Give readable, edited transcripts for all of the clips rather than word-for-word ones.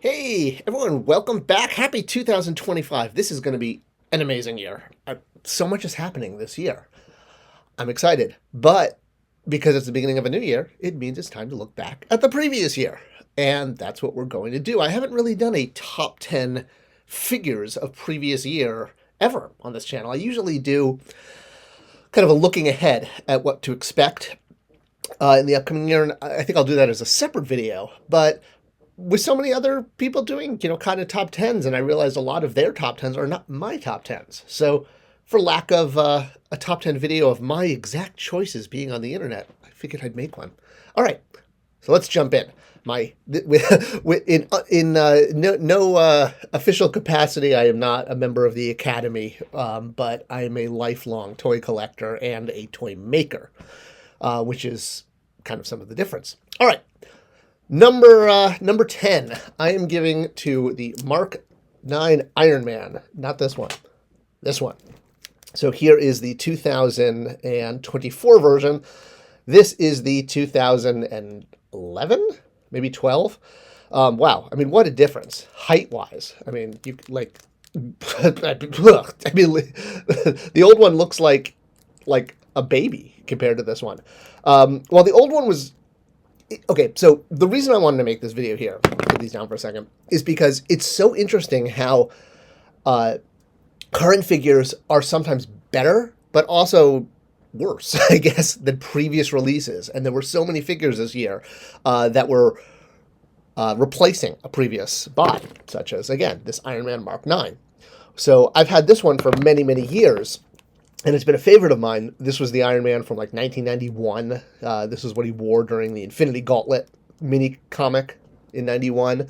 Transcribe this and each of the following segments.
Hey, everyone, welcome back. Happy 2025. This is going to be an amazing year. So much is happening this year. I'm excited. But because it's the beginning of a new year, it means it's time to look back at the previous year. And that's what we're going to do. I haven't really done a top 10 figures of previous year ever on this channel. I usually do kind of a looking ahead at what to expect in the upcoming year. And I think I'll do that as a separate video. But with so many other people doing, kind of top 10s, and I realized a lot of their top 10s are not my top 10s. So for lack of a top 10 video of my exact choices being on the internet, I figured I'd make one. All right, so let's jump in. No official capacity, I am not a member of the Academy, but I am a lifelong toy collector and a toy maker, which is kind of some of the difference. All right. Number 10, I am giving to the Mark 9 Iron Man. Not this one. This one. So here is the 2024 version. This is the 2011, maybe 12. Wow. I mean, what a difference height-wise. I mean, you like. I mean, the old one looks like a baby compared to this one. Well, the old one was. Okay, so the reason I wanted to make this video here, put these down for a second, is because it's so interesting how current figures are sometimes better, but also worse, I guess, than previous releases. And there were so many figures this year that were replacing a previous buy, such as, again, this Iron Man Mark 9. So I've had this one for many, many years. And it's been a favorite of mine. This was the Iron Man from like 1991. This is what he wore during the Infinity Gauntlet mini comic in 91.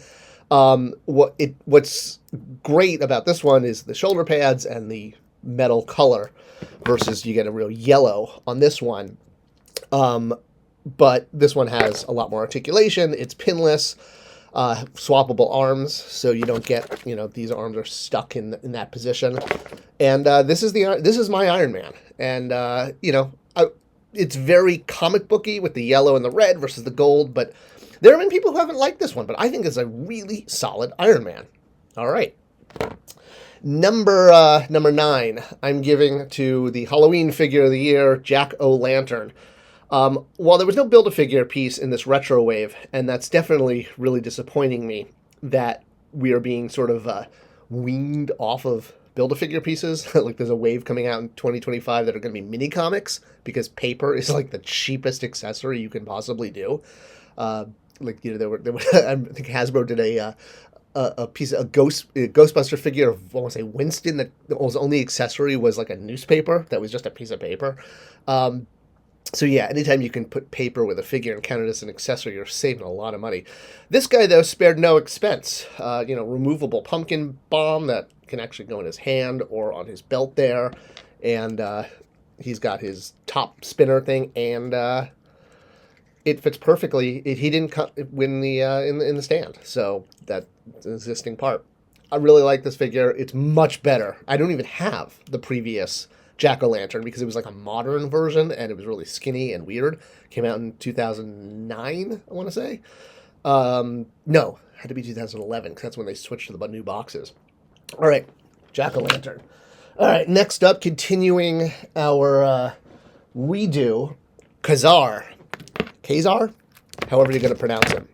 What's great about this one is the shoulder pads and the metal color versus you get a real yellow on this one. But this one has a lot more articulation. It's pinless, swappable arms, so you don't get, these arms are stuck in that position. And this is my Iron Man, and it's very comic booky with the yellow and the red versus the gold. But there have been people who haven't liked this one, but I think it's a really solid Iron Man. All right, number 9, I'm giving to the Halloween figure of the year, Jack-o'-lantern. While there was no Build-A-Figure piece in this retro wave, and that's definitely really disappointing me that we are being sort of weaned off of Build-A-Figure pieces. Like there's a wave coming out in 2025 that are going to be mini comics because paper is like the cheapest accessory you can possibly do. There were I think Hasbro did a piece of a Ghostbuster figure of, I want to say, Winston, that was only accessory was like a newspaper that was just a piece of paper. So yeah, anytime you can put paper with a figure and count it as an accessory, you're saving a lot of money. This guy, though, spared no expense. Removable pumpkin bomb that can actually go in his hand or on his belt there. And he's got his top spinner thing, and it fits perfectly. He didn't win the in the stand, so that's an existing part. I really like this figure. It's much better. I don't even have the previous Jack-o'-lantern because it was like a modern version and it was really skinny and weird. Came out in 2009, I want to say. No, it had to be 2011 because that's when they switched to the new boxes. All right, Jack-o'-lantern. All right, next up, continuing our redo, Kazar. Kazar? However you're going to pronounce him.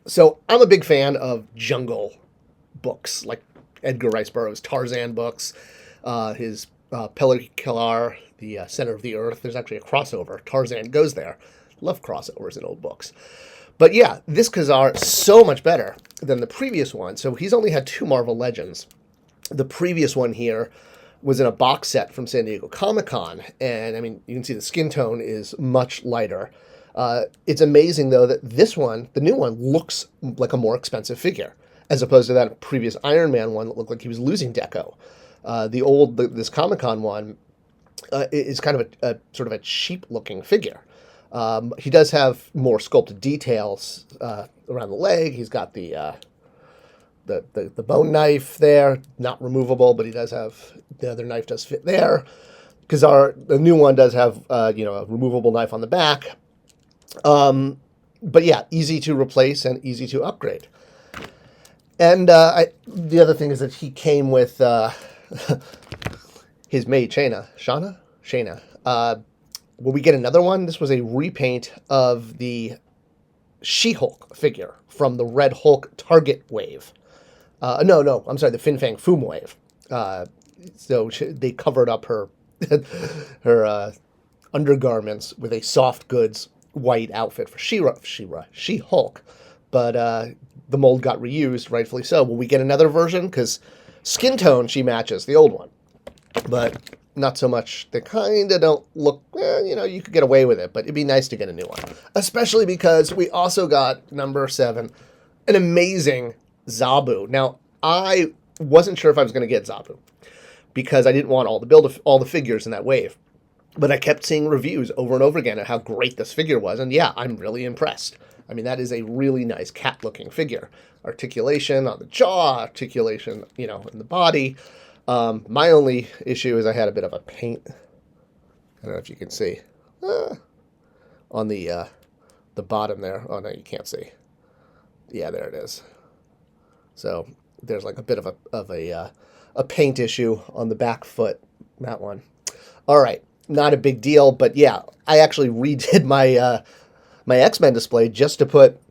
So I'm a big fan of jungle books, like Edgar Rice Burroughs' Tarzan books. His Pellicular, the Center of the Earth. There's actually a crossover. Tarzan goes there. Love crossovers in old books. But yeah, this Kazar is so much better than the previous one. So he's only had 2 Marvel Legends. The previous one here was in a box set from San Diego Comic-Con. And, I mean, you can see the skin tone is much lighter. It's amazing, though, that this one, the new one, looks like a more expensive figure, as opposed to that previous Iron Man one that looked like he was losing deco. This Comic-Con one is kind of a sort of a cheap-looking figure. He does have more sculpted details around the leg. He's got the bone knife there, not removable, but he does have the other knife does fit there. Kazar, the new one does have a removable knife on the back. But yeah, easy to replace and easy to upgrade. And the other thing is that he came with his maid, Shayna. Will we get another one? This was a repaint of the She-Hulk figure from the Red Hulk Target wave. No, I'm sorry, the Fin Fang Foom wave. So they covered up her her undergarments with a soft goods white outfit for She-Hulk. But the mold got reused, rightfully so. Will we get another version? Because skin tone, she matches the old one. But not so much. They kind of don't look, you could get away with it, but it'd be nice to get a new one. Especially because we also got, number 7, an amazing Zabu. Now, I wasn't sure if I was going to get Zabu, because I didn't want all the figures in that wave. But I kept seeing reviews over and over again of how great this figure was, and yeah, I'm really impressed. I mean, that is a really nice cat-looking figure. Articulation on the jaw, articulation, in the body. My only issue is I had a bit of a paint. I don't know if you can see on the bottom there. Oh no, you can't see. Yeah, there it is. So there's like a bit of a paint issue on the back foot. That one. All right, not a big deal, but yeah, I actually redid my my X-Men display just to put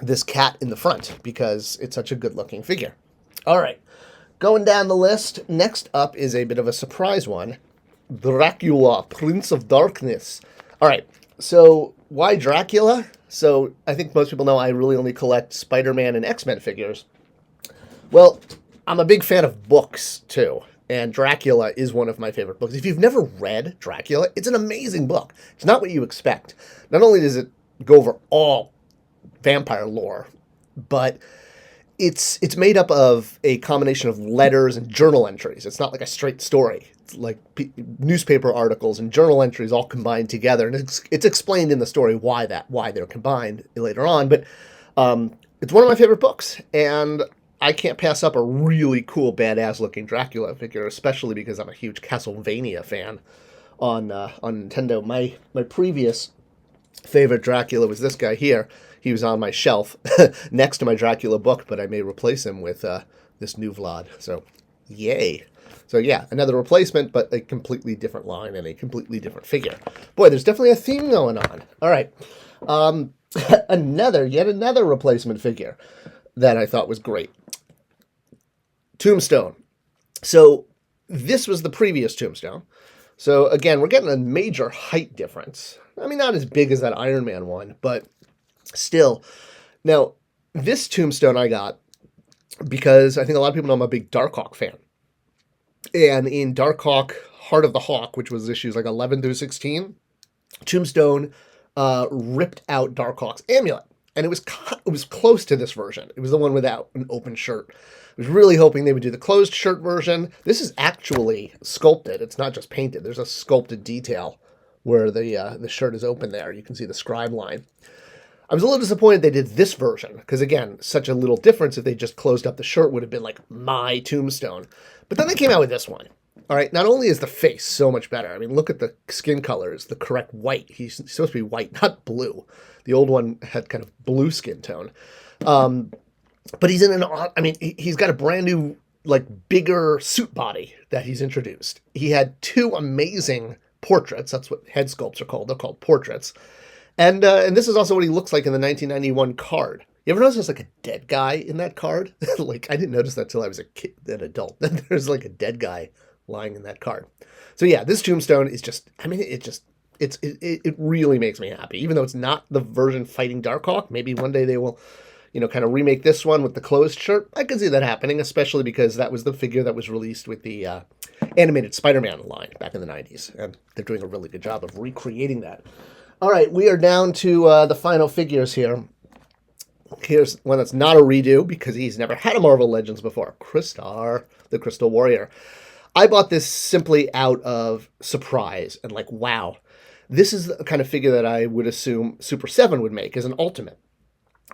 this cat in the front because it's such a good-looking figure. All right. Going down the list, next up is a bit of a surprise one. Dracula, Prince of Darkness. All right, so why Dracula? So I think most people know I really only collect Spider-Man and X-Men figures. Well, I'm a big fan of books, too, and Dracula is one of my favorite books. If you've never read Dracula, it's an amazing book. It's not what you expect. Not only does it go over all vampire lore, but it's made up of a combination of letters and journal entries. It's not like a straight story. It's like newspaper articles and journal entries all combined together, and it's explained in the story why they're combined later on. But it's one of my favorite books, and I can't pass up a really cool, badass-looking Dracula figure, especially because I'm a huge Castlevania fan on Nintendo. My previous favorite Dracula was this guy here. He was on my shelf next to my Dracula book, but I may replace him with this new Vlad. So, yay. So, yeah, another replacement, but a completely different line and a completely different figure. Boy, there's definitely a theme going on. All right. Yet another replacement figure that I thought was great. Tombstone. So, this was the previous Tombstone. So, again, we're getting a major height difference. I mean, not as big as that Iron Man one, but still. Now, this Tombstone I got because I think a lot of people know I'm a big Darkhawk fan. And in Darkhawk, Heart of the Hawk, which was issues like 11 through 16, Tombstone ripped out Darkhawk's amulet. And it was close to this version. It was the one without an open shirt. I was really hoping they would do the closed shirt version. This is actually sculpted. It's not just painted. There's a sculpted detail where the shirt is open there. You can see the scribe line. I was a little disappointed they did this version, because again, such a little difference. If they just closed up the shirt, would have been like my Tombstone. But then they came out with this one. All right, not only is the face so much better, I mean, look at the skin colors, the correct white. He's supposed to be white, not blue. The old one had kind of blue skin tone. But he's he's got a brand new, like, bigger suit body that he's introduced. He had 2 amazing portraits. That's what head sculpts are called. They're called portraits. And this is also what he looks like in the 1991 card. You ever notice there's like a dead guy in that card? Like, I didn't notice that till I was a kid, an adult. There's like a dead guy lying in that card. So yeah, this Tombstone is just, I mean, it really makes me happy. Even though it's not the version fighting Darkhawk, maybe one day they will, kind of remake this one with the closed shirt. I can see that happening, especially because that was the figure that was released with the animated Spider-Man line back in the 90s. And they're doing a really good job of recreating that. All right, we are down to the final figures here. Here's one that's not a redo because he's never had a Marvel Legends before. Crystar, the Crystal Warrior. I bought this simply out of surprise and like, wow. This is the kind of figure that I would assume Super 7 would make as an ultimate.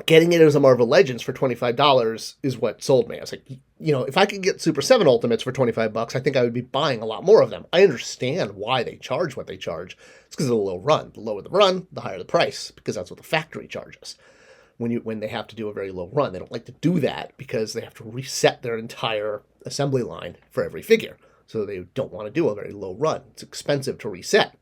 Getting it as a Marvel Legends for $25 is what sold me. I was like, if I could get Super 7 Ultimates for $25, I think I would be buying a lot more of them. I understand why they charge what they charge. It's because of the low run. The lower the run, the higher the price, because that's what the factory charges. when they have to do a very low run. They don't like to do that because they have to reset their entire assembly line for every figure. So they don't want to do a very low run. It's expensive to reset.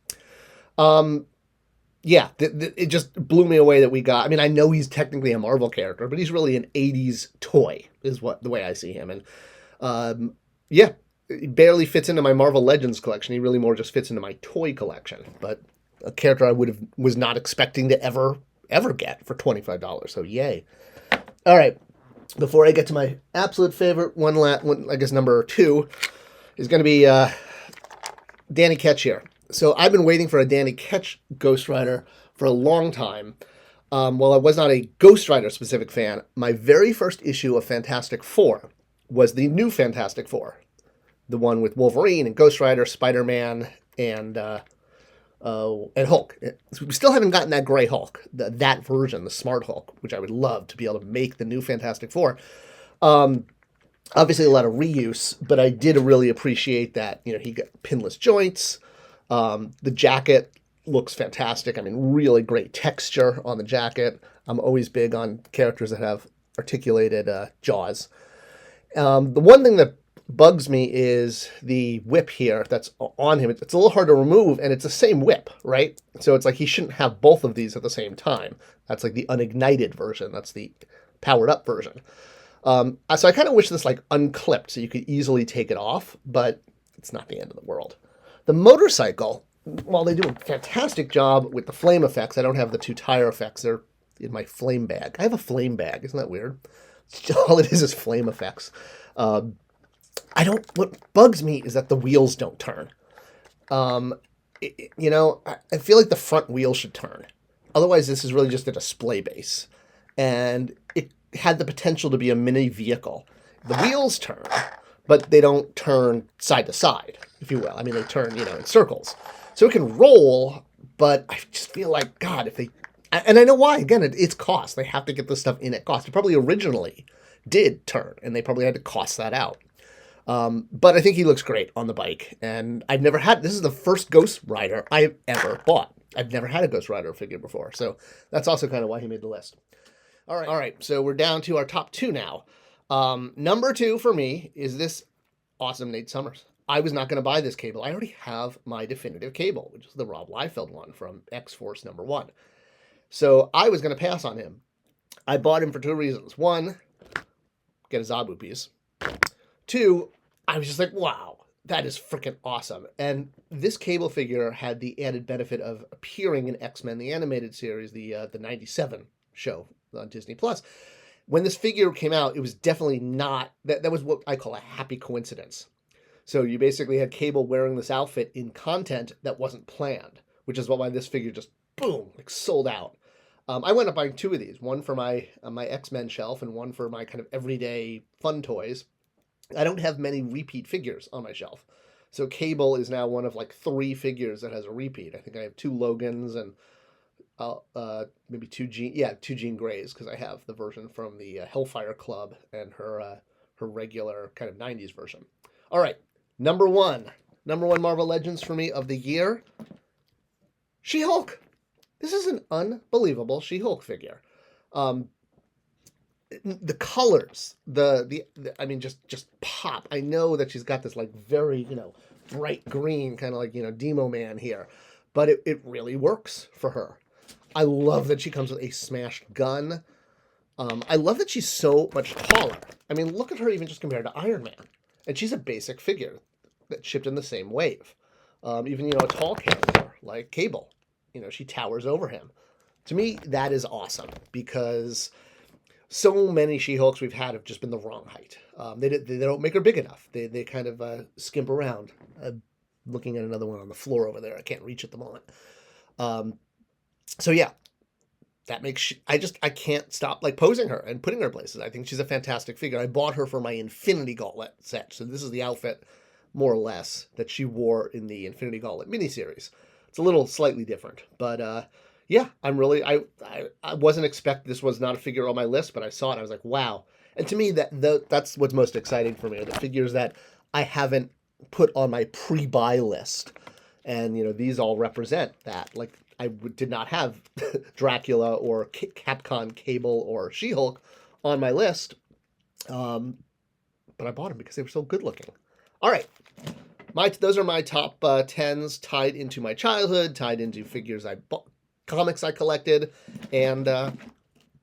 Yeah, it just blew me away that we got. I mean, I know he's technically a Marvel character, but he's really an 80s toy, is the way I see him. And yeah, he barely fits into my Marvel Legends collection. He really more just fits into my toy collection. But a character I was not expecting to ever get for $25. So yay! All right, before I get to my absolute favorite one, I guess number 2 is going to be Danny Ketch here. So I've been waiting for a Danny Ketch Ghost Rider for a long time. While I was not a Ghost Rider specific fan, my very first issue of Fantastic Four was the new Fantastic Four. The one with Wolverine and Ghost Rider, Spider-Man, and Hulk. We still haven't gotten that gray Hulk, that version, the Smart Hulk, which I would love to be able to make the new Fantastic Four. Obviously a lot of reuse, but I did really appreciate that, he got pinless joints. The jacket looks fantastic. I mean, really great texture on the jacket. I'm always big on characters that have articulated jaws. The one thing that bugs me is the whip here that's on him. It's a little hard to remove, and it's the same whip, right? So it's like he shouldn't have both of these at the same time. That's like the unignited version. That's the powered up version. So I kind of wish this like unclipped so you could easily take it off, but it's not the end of the world. The motorcycle, while they do a fantastic job with the flame effects, I don't have the 2 tire effects. They're in my flame bag. I have a flame bag. Isn't that weird? All it is flame effects. What bugs me is that the wheels don't turn. I feel like the front wheel should turn. Otherwise, this is really just a display base. And it had the potential to be a mini vehicle. The wheels turn, but they don't turn side to side, if you will. I mean, they turn, in circles. So it can roll, but I just feel like, God, if they... And I know why. Again, it's cost. They have to get this stuff in at cost. It probably originally did turn, and they probably had to cost that out. But I think he looks great on the bike. And this is the first Ghost Rider I've ever bought. I've never had a Ghost Rider figure before. So that's also kind of why he made the list. All right. So we're down to our top 2 now. Number 2 for me is this awesome Nate Summers. I was not going to buy this cable. I already have my definitive cable, which is the Rob Liefeld one from X-Force number 1. So I was going to pass on him. I bought him for 2 reasons. 1, get a Zabu piece. 2, I was just like, wow, that is freaking awesome. And this cable figure had the added benefit of appearing in X-Men, the animated series, the 97 show on Disney+. When this figure came out, it was definitely not... That was what I call a happy coincidence. So you basically had Cable wearing this outfit in content that wasn't planned, which is why this figure just, boom, like sold out. I wound up buying 2 of these, one for my X-Men shelf and one for my kind of everyday fun toys. I don't have many repeat figures on my shelf. So Cable is now one of like 3 figures that has a repeat. I think I have 2 Logans and maybe 2 Jean Greys, because I have the version from the Hellfire Club and her regular kind of 90s version. All right, number one Marvel Legends for me of the year, She-Hulk. This is an unbelievable She-Hulk figure. The colors, I mean, just pop. I know that she's got this like very, bright green kind of like, Demo Man here, but it really works for her. I love that she comes with a smashed gun. I love that she's so much taller. I mean, look at her even just compared to Iron Man. And she's a basic figure that shipped in the same wave. Even, a tall character like Cable, she towers over him. To me, that is awesome because so many She-Hulks we've had have just been the wrong height. They don't make her big enough. They kind of skimp around. Looking at another one on the floor over there. I can't reach at the moment. So yeah, that makes I can't stop like posing her and putting her places. I think she's a fantastic figure. I bought her for my Infinity Gauntlet set. So this is the outfit, more or less, that she wore in the Infinity Gauntlet miniseries. It's a little slightly different, but yeah, I'm really I wasn't expecting, this was not a figure on my list, but I saw it. I was like, wow. And to me, that's what's most exciting for me, are the figures that I haven't put on my pre-buy list. And, these all represent that. Like, I did not have Dracula or Capcom Cable or She-Hulk on my list, but I bought them because they were so good looking. All right. Those are my top 10s tied into my childhood, tied into figures I bought, comics I collected, and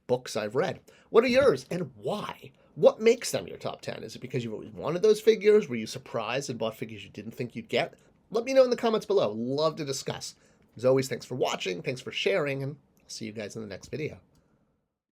books I've read. What are yours and why? What makes them your top 10? Is it because you've always wanted those figures? Were you surprised and bought figures you didn't think you'd get? Let me know in the comments below. Love to discuss. As always, thanks for watching, thanks for sharing, and I'll see you guys in the next video.